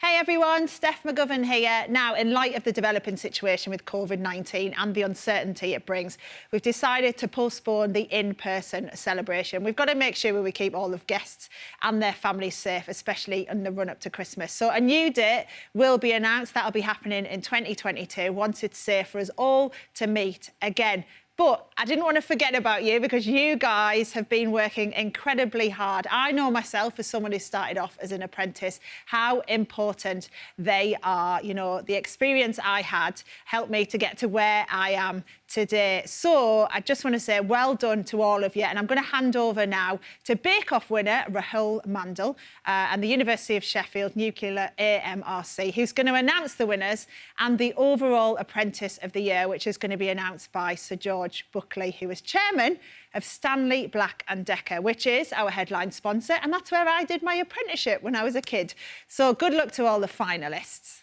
Hey everyone, Steph McGovern here. Now, in light of the developing situation with COVID-19 and the uncertainty it brings, we've decided to postpone the in-person celebration. We've got to make sure we keep all of guests and their families safe, especially in the run-up to Christmas. So a new date will be announced. That'll be happening in 2022, once it's safe for us all to meet again. But I didn't want to forget about you because you guys have been working incredibly hard. I know myself, as someone who started off as an apprentice, how important they are. You know, the experience I had helped me to get to where I am today. So I just want to say well done to all of you. And I'm going to hand over now to Bake Off winner Rahul Mandal and the University of Sheffield Nuclear AMRC, who's going to announce the winners and the overall Apprentice of the Year, which is going to be announced by Sir George Buckley, who is chairman of Stanley Black & Decker, which is our headline sponsor, and that's where I did my apprenticeship when I was a kid. So good luck to all the finalists.